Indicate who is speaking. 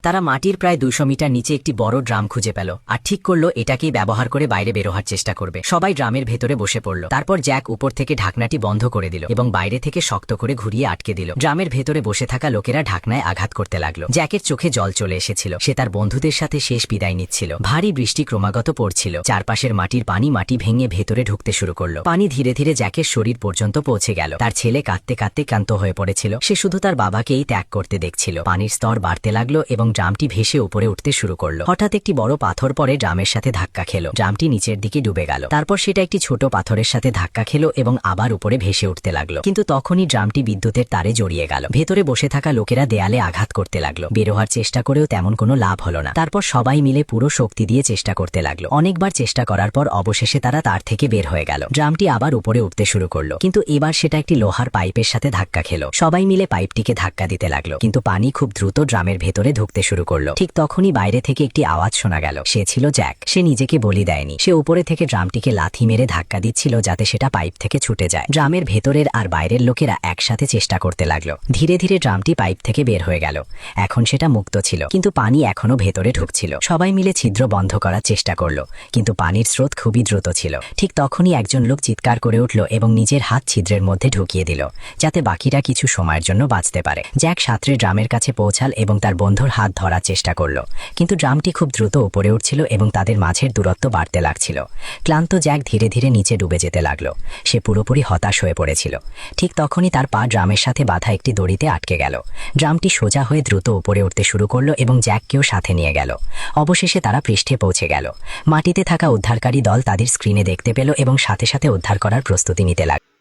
Speaker 1: তারা মাটির প্রায় 200 মিটার নিচে একটি বড় ড্রাম খুঁজে পেল আর ঠিক করলো এটাকেই ব্যবহার করে বাইরে বেরোবার চেষ্টা করবে। সবাই ড্রামের ভেতরে বসে পড়ল। তারপর জ্যাক উপর থেকে ঢাকনাটি বন্ধ করে দিল এবং বাইরে থেকে শক্ত করে ঘুরিয়ে আটকে দিল। ড্রামের ভেতরে বসে থাকা লোকেরা ঢাকনায় আঘাত করতে লাগলো। জ্যাকের চোখে জল চলে এসেছিল। সে তার বন্ধুদের সাথে শেষ বিদায় নিচ্ছিল। ভারী বৃষ্টি ক্রমাগত পড়ছিল। চারপাশের মাটির পানি ভেঙে ভেতরে ঢুকতে শুরু করলো। পানি ধীরে ধীরে জ্যাকের শরীর পর্যন্ত পৌঁছে গেল। তার ছেলে কাঁদতে কাঁদতে ক্লান্ত হয়ে পড়েছিল। সে শুধু তার বাবাকেই ত্যাগ করতে দেখছিল। পানির স্তর বাড়তে লাগলো এবং ড্রামটি ভেসে উপরে উঠতে শুরু করলো। হঠাৎ একটি বড় পাথর পরে ড্রামের সাথে ধাক্কা খেলো। ড্রামটি নিচের দিকে ডুবে গেল। তারপর সেটা একটি ছোট পাথরের সাথে ধাক্কা খেলো এবং আবার উপরে ভেসে উঠতে লাগলো। কিন্তু তখনই ড্রামটি বিদ্যুতের তারে জড়িয়ে গেল। ভেতরে বসে থাকা লোকেরা দেয়ালে আঘাত করতে লাগলো। বের হওয়ার চেষ্টা করেও তেমন কোনো লাভ হলো না। তারপর সবাই মিলে পুরো শক্তি দিয়ে চেষ্টা করতে লাগলো। অনেকবার চেষ্টা করার পর অবশেষে তারা তার থেকে বের হয়ে গেল। ড্রামটি আবার উপরে উঠতে শুরু করলো, কিন্তু এবার সেটা একটি লোহার পাইপের সাথে ধাক্কা খেলো। সবাই মিলে পাইপটিকে ধাক্কা দিতে লাগলো, কিন্তু পানি খুব দ্রুত ড্রামের ভেতরে ঢুকতে শুরু করলো। ঠিক তখনই বাইরে থেকে একটি আওয়াজ শোনা গেল। সে ছিল জ্যাক। সে নিজেকে বলি দেয়নি। সে উপরে থেকে ড্রামটিকে লাথি মেরে ধাক্কা দিচ্ছিল যাতে সেটা পাইপ থেকে ছুটে যায়। ড্রামের ভেতরের আর বাইরের লোকেরা একসাথে চেষ্টা করতে লাগলো। ধীরে ধীরে ড্রামটি পাইপ থেকে বের হয়ে গেল। এখন সেটা মুক্ত ছিল, কিন্তু পানি এখনো ভেতরে ঢুকছিল। সবাই মিলে ছিদ্র বন্ধ করার চেষ্টা করলো, কিন্তু পানির স্রোত খুবই দ্রুত ছিল। ঠিক তখনই একজন লোক চিৎকার করে উঠল এবং নিজের হাত ছিদ্রের মধ্যে ঢুকিয়ে দিল, যাতে বাকিরা কিছু সময়ের জন্য বাঁচতে পারে। জ্যাক সাঁতরে ড্রামের কাছে পৌঁছাল এবং তার বন্ধুর হাত ধরার চেষ্টা করলো, কিন্তু ড্রামটি খুব দ্রুত উপরে উঠছিল এবং তাদের মাঝের দূরত্ব বাড়তে লাগছিল। ক্লান্ত জ্যাক ধীরে ধীরে নিচে ডুবে যেতে লাগলো। সে পুরোপুরি হতাশ হয়ে পড়েছিল। ঠিক তখনই তার পা ড্রামের সাথে বাঁধা একটি দড়িতে আটকে গেল। ড্রামটি সোজা হয়ে দ্রুত উপরে উঠতে শুরু করলো এবং জ্যাককেও সাথে নিয়ে গেল। অবশেষে তারা পৃষ্ঠে পৌঁছে গেল। মাটিতে থাকা উদ্ধারকারী দল তাদের স্ক্রিনে দেখতে পেল এবং সাথে সাথে উদ্ধার করার প্রস্তুতি নিতে লাগলো।